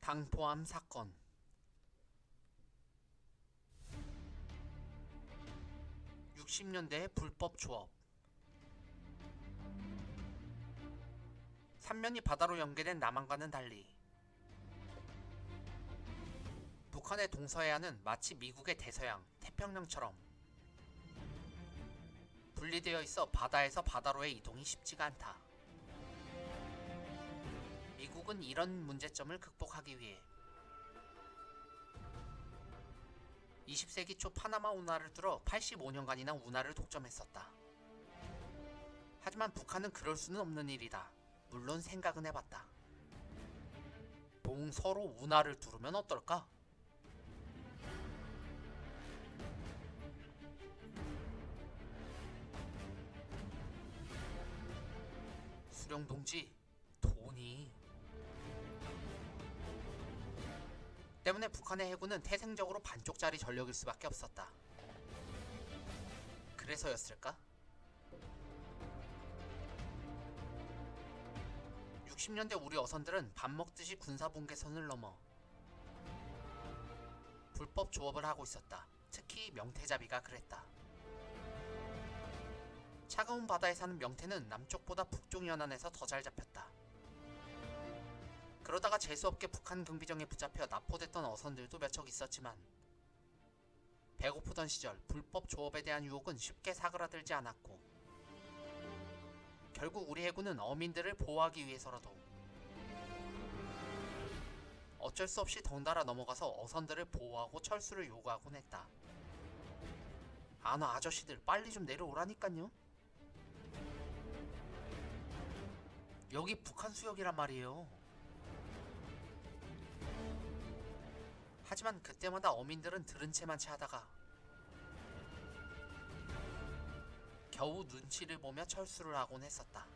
당포함 사건. 60년대의 불법 조업. 삼면이 바다로 연계된 남한과는 달리 북한의 동서해안은 마치 미국의 대서양, 태평양처럼 분리되어 있어 바다에서 바다로의 이동이 쉽지가 않다. 미국은 이런 문제점을 극복하기 위해 20세기 초 파나마 운하를 뚫어 85년간이나 운하를 독점했었다. 하지만 북한은 그럴 수는 없는 일이다. 물론 생각은 해봤다. 동서로 운하를 뚫으면 어떨까? 수령동지, 돈이 때문에 북한의 해군은 태생적으로 반쪽짜리 전력일 수밖에 없었다. 그래서였을까? 60년대 우리 어선들은 밥 먹듯이 군사분계선을 넘어 불법 조업을 하고 있었다. 특히 명태잡이가 그랬다. 차가운 바다에 사는 명태는 남쪽보다 북쪽 연안에서 더 잘 잡혔다. 그러다가 재수없게 북한 경비정에 붙잡혀 납포됐던 어선들도 몇 척 있었지만 배고프던 시절 불법 조업에 대한 유혹은 쉽게 사그라들지 않았고 결국 우리 해군은 어민들을 보호하기 위해서라도 어쩔 수 없이 덩달아 넘어가서 어선들을 보호하고 철수를 요구하곤 했다. 아나 아저씨들 빨리 좀 내려오라니깐요. 여기 북한 수역이란 말이에요. 하지만 그때마다 어민들은 들은 채만 채하다가 겨우 눈치를 보며 철수를 하곤 했었다.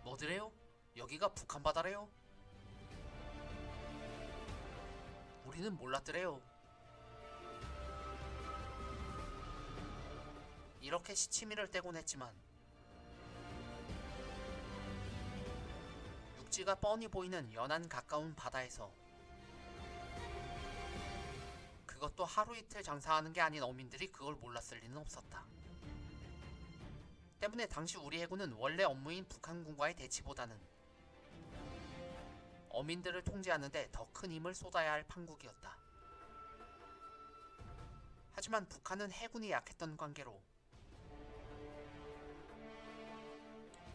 뭐드래요? 여기가 북한 바다래요? 우리는 몰랐더래요. 이렇게 시치미를 떼곤 했지만 육지가 뻔히 보이는 연안 가까운 바다에서 그것도 하루 이틀 장사하는 게 아닌 어민들이 그걸 몰랐을 리는 없었다. 때문에 당시 우리 해군은 원래 업무인 북한군과의 대치보다는 어민들을 통제하는 데 더 큰 힘을 쏟아야 할 판국이었다. 하지만 북한은 해군이 약했던 관계로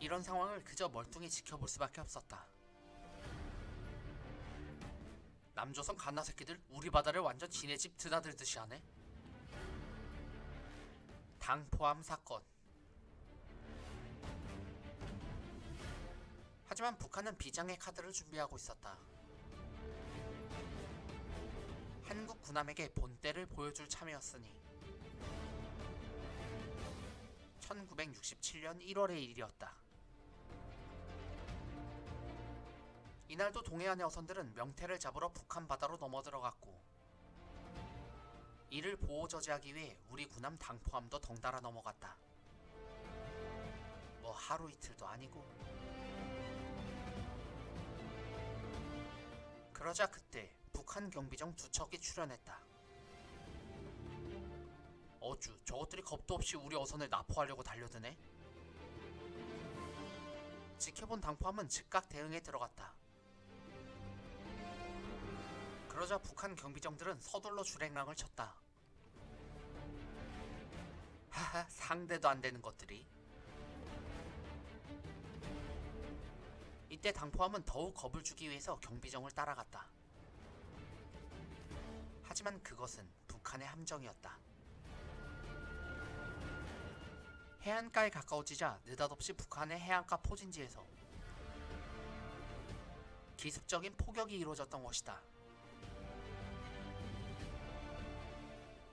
이런 상황을 그저 멀뚱히 지켜볼 수밖에 없었다. 남조선 갓나새끼들 우리 바다를 완전 지네 집 드나들듯이 하네. 당포함 사건. 하지만 북한은 비장의 카드를 준비하고 있었다. 한국 군함에게 본때를 보여줄 참이었으니 1967년 1월의 일이었다. 이날도 동해안의 어선들은 명태를 잡으러 북한 바다로 넘어들어갔고 이를 보호 저지하기 위해 우리 군함 당포함도 덩달아 넘어갔다. 뭐 하루 이틀도 아니고. 그러자 그때 북한 경비정 두 척이 출현했다. 어쭈, 저것들이 겁도 없이 우리 어선을 납포하려고 달려드네. 지켜본 당포함은 즉각 대응에 들어갔다. 그러자 북한 경비정들은 서둘러 주랭랑을 쳤다. 하하, 상대도 안 되는 것들이. 이때 당포함은 더욱 겁을 주기 위해서 경비정을 따라갔다. 하지만 그것은 북한의 함정이었다. 해안가에 가까워지자 느닷없이 북한의 해안가 포진지에서 기습적인 포격이 이루어졌던 것이다.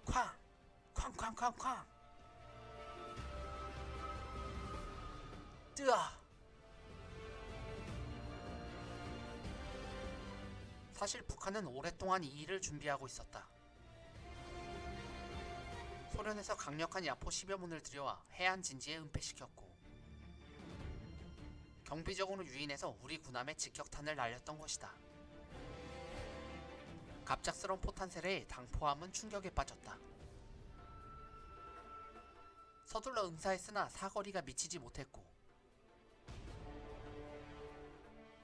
쾅! 쾅쾅쾅쾅! 뜨아! 사실 북한은 오랫동안 이 일을 준비하고 있었다. 소련에서 강력한 야포 10여 문을 들여와 해안 진지에 은폐시켰고 경비적으로 유인해서 우리 군함에 직격탄을 날렸던 것이다. 갑작스러운 포탄 세례에 당포함은 충격에 빠졌다. 서둘러 응사했으나 사거리가 미치지 못했고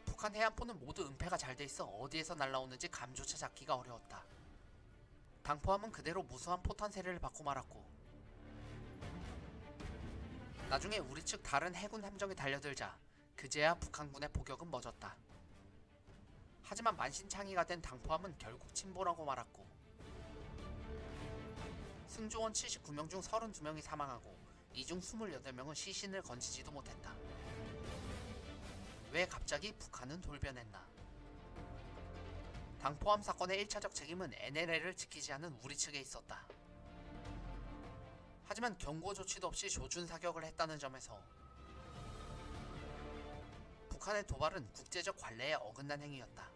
북한 해안포는 모두 은폐가 잘 돼 있어 어디에서 날라오는지 감조차 잡기가 어려웠다. 당포함은 그대로 무수한 포탄 세례를 받고 말았고 나중에 우리 측 다른 해군 함정에 달려들자 그제야 북한군의 포격은 멎었다. 하지만 만신창이가 된 당포함은 결국 침몰하고 말았고 승조원 79명 중 32명이 사망하고 이 중 28명은 시신을 건지지도 못했다. 왜 갑자기 북한은 돌변했나? 당포함 사건의 1차적 책임은 NLL을 지키지 않은 우리 측에 있었다. 하지만 경고 조치도 없이 조준 사격을 했다는 점에서 북한의 도발은 국제적 관례에 어긋난 행위였다.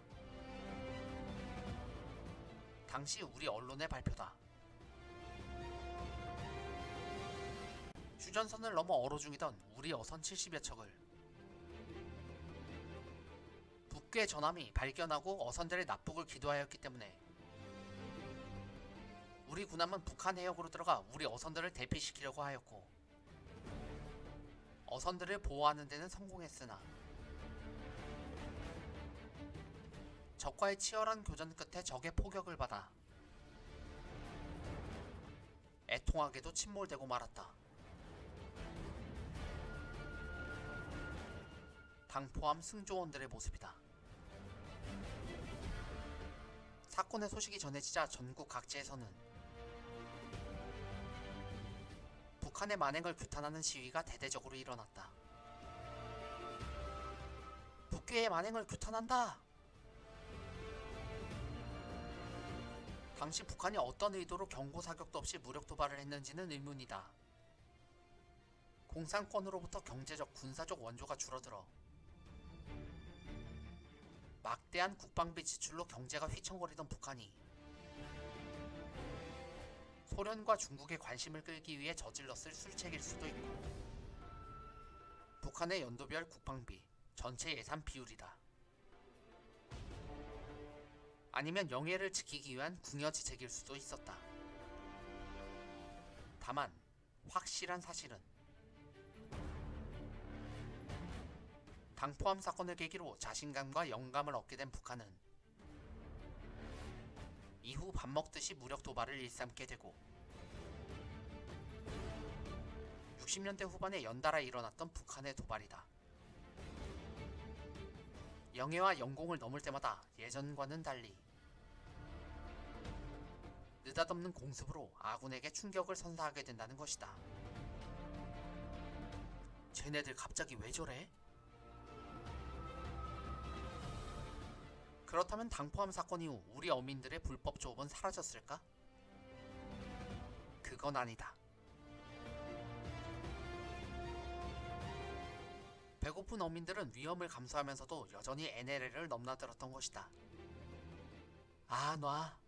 당시 우리 언론의 발표다. 휴전선을 넘어 어로 중이던 우리 어선 70여 척을 북괴 전함이 발견하고 어선들의 납북을 기도하였기 때문에 우리 군함은 북한 해역으로 들어가 우리 어선들을 대피시키려고 하였고 어선들을 보호하는 데는 성공했으나 적과의 치열한 교전 끝에 적의 포격을 받아 애통하게도 침몰되고 말았다. 당포함 승조원들의 모습이다. 사건의 소식이 전해지자 전국 각지에서는 북한의 만행을 규탄하는 시위가 대대적으로 일어났다. 북괴의 만행을 규탄한다! 당시 북한이 어떤 의도로 경고 사격도 없이 무력 도발을 했는지는 의문이다. 공산권으로부터 경제적, 군사적 원조가 줄어들어 막대한 국방비 지출로 경제가 휘청거리던 북한이 소련과 중국의 관심을 끌기 위해 저질렀을 술책일 수도 있고 북한의 연도별 국방비, 전체 예산 비율이다. 아니면 영해를 지키기 위한 궁여지책일 수도 있었다. 다만 확실한 사실은 당포함 사건을 계기로 자신감과 영감을 얻게 된 북한은 이후 밥 먹듯이 무력 도발을 일삼게 되고 60년대 후반에 연달아 일어났던 북한의 도발이다. 영해와 영공을 넘을 때마다 예전과는 달리 느닷없는 공습으로 아군에게 충격을 선사하게 된다는 것이다. 쟤네들 갑자기 왜 저래? 그렇다면 당포함 사건 이후 우리 어민들의 불법 조업은 사라졌을까? 그건 아니다. 배고픈 어민들은 위험을 감수하면서도 여전히 NLL을 넘나들었던 것이다. 아, 놔.